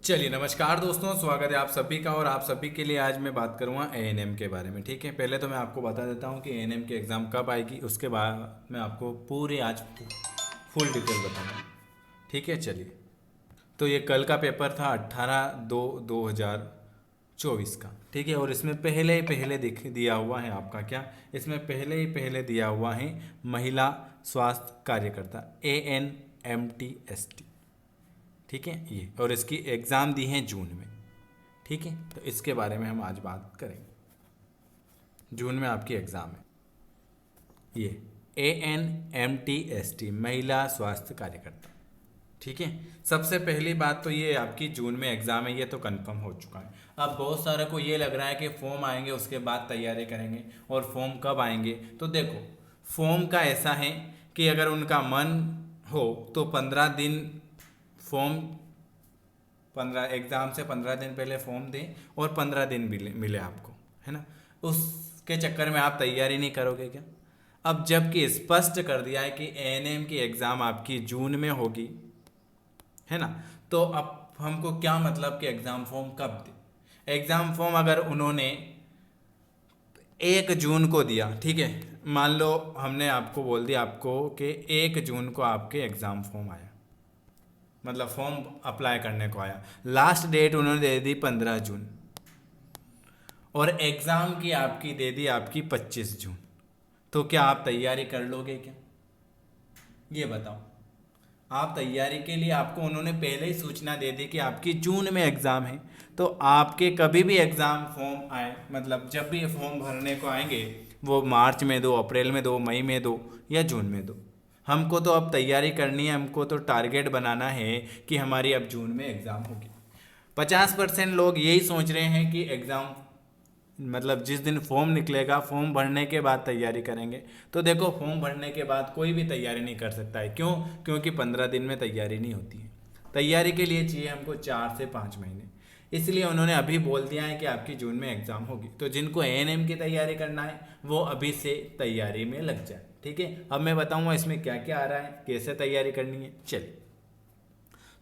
चलिए नमस्कार दोस्तों, स्वागत है आप सभी का। और आप सभी के लिए आज मैं बात करूँगा एएनएम के बारे में। ठीक है, पहले तो मैं आपको बता देता हूँ कि एएनएम की एग्ज़ाम कब आएगी, उसके बाद मैं आपको पूरी आज फुल डिटेल बताऊँगा। ठीक है, चलिए। तो ये कल का पेपर था 18/2/2024 का। ठीक है, और इसमें पहले ही पहले दिख दिया हुआ है आपका क्या, इसमें पहले ही पहले दिया हुआ है महिला स्वास्थ्य कार्यकर्ता ANMTST। ठीक है, ये और इसकी एग्ज़ाम दी है जून में। ठीक है, तो इसके बारे में हम आज बात करेंगे। जून में आपकी एग्ज़ाम है ये ANMTST महिला स्वास्थ्य कार्यकर्ता। ठीक है, सबसे पहली बात तो ये आपकी जून में एग्ज़ाम है, ये तो कंफर्म हो चुका है। अब बहुत सारे को ये लग रहा है कि फॉर्म आएंगे उसके बाद तैयारी करेंगे, और फॉर्म कब आएंगे। तो देखो, फॉर्म का ऐसा है कि अगर उनका मन हो तो 15 दिन फॉर्म 15 एग्ज़ाम से 15 दिन पहले फॉर्म दें और 15 दिन मिले आपको, है ना। उसके चक्कर में आप तैयारी नहीं करोगे क्या। अब जबकि स्पष्ट कर दिया है कि एएनएम की एग्ज़ाम आपकी जून में होगी, है ना। तो अब हमको क्या मतलब कि एग्ज़ाम फॉर्म कब दे। एग्ज़ाम फॉर्म अगर उन्होंने 1 जून को दिया, ठीक है, मान लो हमने आपको बोल दिया आपको कि 1 जून को आपके एग्ज़ाम फॉर्म आया, मतलब फॉर्म अप्लाई करने को आया, लास्ट डेट उन्होंने दे दी 15 जून, और एग्ज़ाम की आपकी दे दी आपकी 25 जून। तो क्या आप तैयारी कर लोगे क्या, ये बताओ। आप तैयारी के लिए आपको उन्होंने पहले ही सूचना दे दी कि आपकी जून में एग्ज़ाम है, तो आपके कभी भी एग्ज़ाम फॉर्म आए, मतलब जब भी ये फॉर्म भरने को आएंगे, वो मार्च में दो, अप्रैल में दो, मई में दो या जून में दो, हमको तो अब तैयारी करनी है। हमको तो टारगेट बनाना है कि हमारी अब जून में एग्ज़ाम होगी। 50% लोग यही सोच रहे हैं कि एग्ज़ाम मतलब जिस दिन फॉर्म निकलेगा, फॉर्म भरने के बाद तैयारी करेंगे। तो देखो, फॉर्म भरने के बाद कोई भी तैयारी नहीं कर सकता है। क्यों? क्योंकि 15 दिन में तैयारी नहीं होती है। तैयारी के लिए चाहिए हमको 4 से 5 महीने। इसलिए उन्होंने अभी बोल दिया है कि आपकी जून में एग्ज़ाम होगी। तो जिनको एएनएम की तैयारी करना है वो अभी से तैयारी में लग जाए। ठीक है, अब मैं बताऊँगा इसमें क्या क्या आ रहा है, कैसे तैयारी करनी है। चलिए,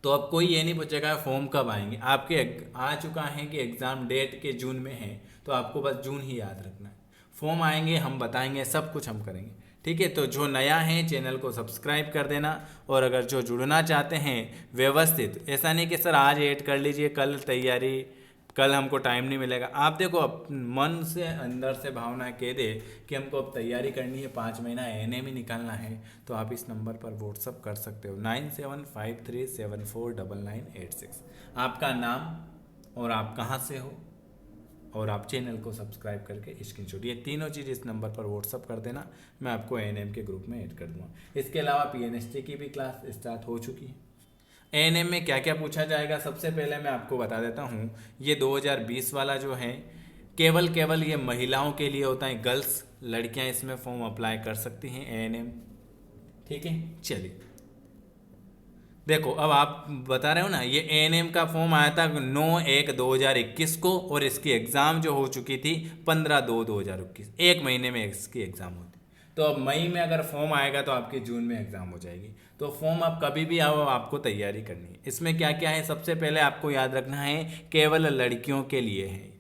तो अब कोई ये नहीं पूछेगा फॉर्म कब आएंगे, आपके आ चुका है कि एग्ज़ाम डेट के जून में है, तो आपको बस जून ही याद रखना है। फॉर्म आएंगे, हम बताएंगे, सब कुछ हम करेंगे। ठीक है, तो जो नया है चैनल को सब्सक्राइब कर देना, और अगर जो जुड़ना चाहते हैं व्यवस्थित, ऐसा नहीं कि सर आज ऐड कर लीजिए कल तैयारी, कल हमको टाइम नहीं मिलेगा। आप देखो, मन से अंदर से भावना कह दे कि हमको अब तैयारी करनी है, 5 महीना एएनएम ही निकालना है, तो आप इस नंबर पर व्हाट्सअप कर सकते हो 9753749986। आपका नाम और आप कहाँ से हो और आप चैनल को सब्सक्राइब करके स्क्रीनशॉट, ये तीनों चीज़ इस नंबर पर व्हाट्सअप कर देना, मैं आपको एएनएम के ग्रुप में ऐड कर दूँगा। इसके अलावा पीएनएसटी की भी क्लास स्टार्ट हो चुकी है। एएनएम में क्या क्या पूछा जाएगा, सबसे पहले मैं आपको बता देता हूँ। ये 2020 वाला जो है केवल ये महिलाओं के लिए होता है, गर्ल्स लड़कियां इसमें फॉर्म अप्लाई कर सकती हैं एएनएम। ठीक है, चलिए देखो, अब आप बता रहे हो ना, ये एएनएम का फॉर्म आया था 9/1/2021 को, और इसकी एग्ज़ाम जो हो चुकी थी 15/2/2021, 1 महीने में इसकी एग्ज़ाम होती। तो अब मई में अगर फॉर्म आएगा तो आपकी जून में एग्ज़ाम हो जाएगी। तो फॉर्म आप कभी भी आओ, आपको तैयारी करनी है। इसमें क्या क्या है, सबसे पहले आपको याद रखना है केवल लड़कियों के लिए है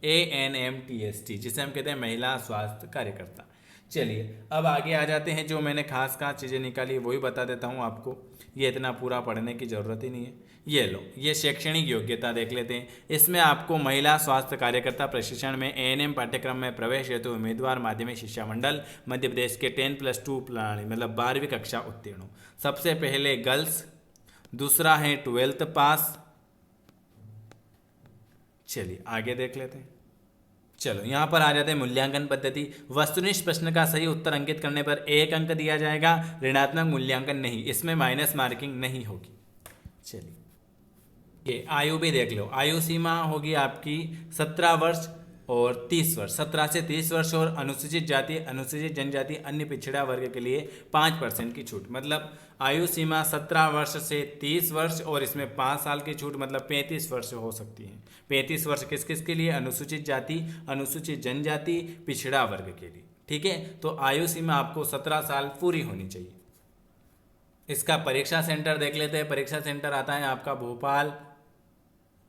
ANMTST, जिसे हम कहते हैं महिला स्वास्थ्य कार्यकर्ता। चलिए, अब आगे आ जाते हैं। जो मैंने खास खास चीज़ें निकाली वही बता देता हूँ आपको, ये इतना पूरा पढ़ने की ज़रूरत ही नहीं है। ये लो, ये शैक्षणिक योग्यता देख लेते हैं। इसमें आपको महिला स्वास्थ्य कार्यकर्ता प्रशिक्षण में एएनएम पाठ्यक्रम में प्रवेश हेतु उम्मीदवार माध्यमिक शिक्षा मंडल मध्य प्रदेश के 10+2 प्रणाली, मतलब 12वीं कक्षा उत्तीर्ण हो। सबसे पहले गर्ल्स, दूसरा है 12th पास। चलिए आगे देख लेते हैं। चलो, यहाँ पर आ जाते हैं मूल्यांकन पद्धति। वस्तुनिष्ठ प्रश्न का सही उत्तर अंकित करने पर 1 अंक दिया जाएगा, ऋणात्मक मूल्यांकन नहीं, इसमें माइनस मार्किंग नहीं होगी। चलिए, ये आयु भी देख लो। आयु सीमा होगी आपकी 17 वर्ष और 30 वर्ष, 17 से 30 वर्ष, और अनुसूचित जाति, अनुसूचित जनजाति, अन्य पिछड़ा वर्ग के लिए 5% की छूट। मतलब आयु सीमा 17 वर्ष से 30 वर्ष, और इसमें 5 साल की छूट, मतलब 35 वर्ष हो सकती है। 35 वर्ष किस किस के लिए? अनुसूचित जाति, अनुसूचित जनजाति, पिछड़ा वर्ग के लिए। ठीक है, तो आयु सीमा आपको 17 साल पूरी होनी चाहिए। इसका परीक्षा सेंटर देख लेते हैं। परीक्षा सेंटर आता है आपका भोपाल,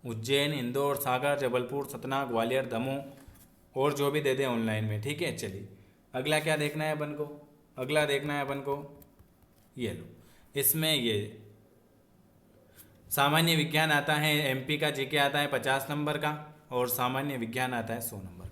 उज्जैन, इंदौर, सागर, जबलपुर, सतना, ग्वालियर, दमोह और जो भी दे दें ऑनलाइन में। ठीक है, चलिए अगला क्या देखना है अपन को, अगला देखना है अपन को ये लो, इसमें ये सामान्य विज्ञान आता है, एमपी का जीके आता है 50 नंबर का और सामान्य विज्ञान आता है 100 नंबर का।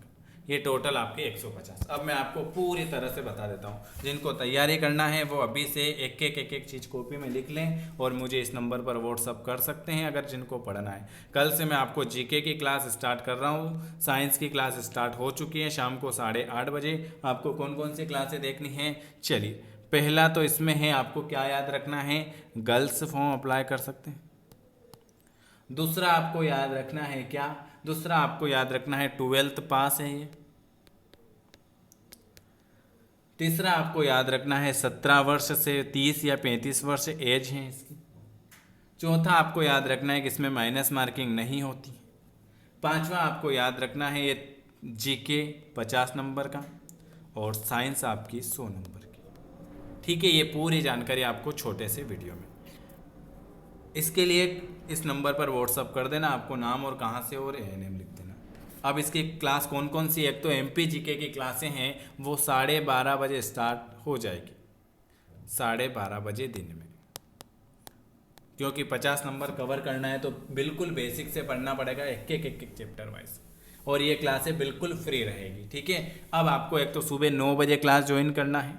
ये टोटल आपके 150। अब मैं आपको पूरी तरह से बता देता हूँ, जिनको तैयारी करना है वो अभी से एक एक चीज़ कॉपी में लिख लें और मुझे इस नंबर पर व्हाट्सअप कर सकते हैं अगर जिनको पढ़ना है। कल से मैं आपको जीके की क्लास स्टार्ट कर रहा हूँ, साइंस की क्लास स्टार्ट हो चुकी है शाम को 8:30 बजे। आपको कौन कौन सी क्लासें देखनी है, चलिए पहला तो इसमें है, आपको क्या याद रखना है, गर्ल्स फॉर्म अप्लाई कर सकते हैं। दूसरा आपको याद रखना है क्या, दूसरा आपको याद रखना है 12th पास है ये। तीसरा आपको याद रखना है 17 वर्ष से 30 या 35 वर्ष एज है इसकी। चौथा आपको याद रखना है कि इसमें माइनस मार्किंग नहीं होती। पांचवा आपको याद रखना है ये जीके 50 नंबर का और साइंस आपकी 100 नंबर की। ठीक है, ये पूरी जानकारी आपको छोटे से वीडियो में। इसके लिए इस नंबर पर व्हाट्सअप कर देना, आपको नाम और कहाँ से और एएनएम लिख देना। अब इसकी क्लास कौन कौन सी, एक तो एमपी जीके की क्लासें हैं वो 12:30 बजे स्टार्ट हो जाएगी, 12:30 बजे दिन में, क्योंकि 50 नंबर कवर करना है तो बिल्कुल बेसिक से पढ़ना पड़ेगा एक चैप्टर वाइज, और ये क्लासें बिल्कुल फ्री रहेगी। ठीक है, अब आपको एक तो सुबह 9 बजे क्लास ज्वाइन करना है,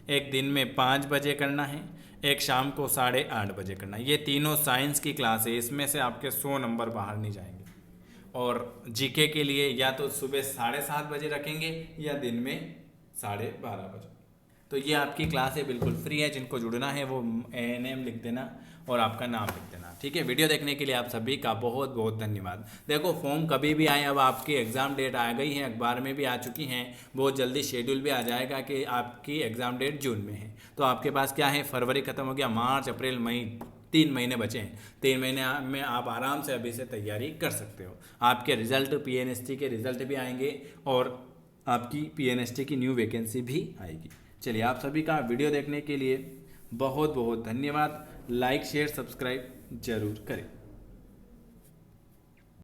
एक दिन में 5 बजे करना है, एक शाम को 8:30 बजे करना है। ये तीनों साइंस की क्लास है, इसमें से आपके 100 नंबर बाहर नहीं जाएंगे। और जीके के लिए या तो सुबह 7:30 बजे रखेंगे या दिन में 12:30 बजे। तो ये आपकी क्लास है, बिल्कुल फ्री है। जिनको जुड़ना है वो एएनएम लिख देना और आपका नाम लिख देना। ठीक है, वीडियो देखने के लिए आप सभी का बहुत बहुत धन्यवाद। देखो फॉर्म कभी भी आए, अब आपकी एग्ज़ाम डेट आ गई है, अखबार में भी आ चुकी हैं, बहुत जल्दी शेड्यूल भी आ जाएगा कि आपकी एग्ज़ाम डेट जून में है। तो आपके पास क्या है, फरवरी ख़त्म हो गया, मार्च, अप्रैल, मई, 3 महीने बचे हैं। 3 महीने में आप आराम से अभी से तैयारी कर सकते हो। आपके रिजल्ट, पीएनएसटी के रिजल्ट भी आएंगे और आपकी पीएनएसटी की न्यू वैकेंसी भी आएगी। चलिए, आप सभी का वीडियो देखने के लिए बहुत बहुत धन्यवाद। लाइक शेयर सब्सक्राइब जरूर करें।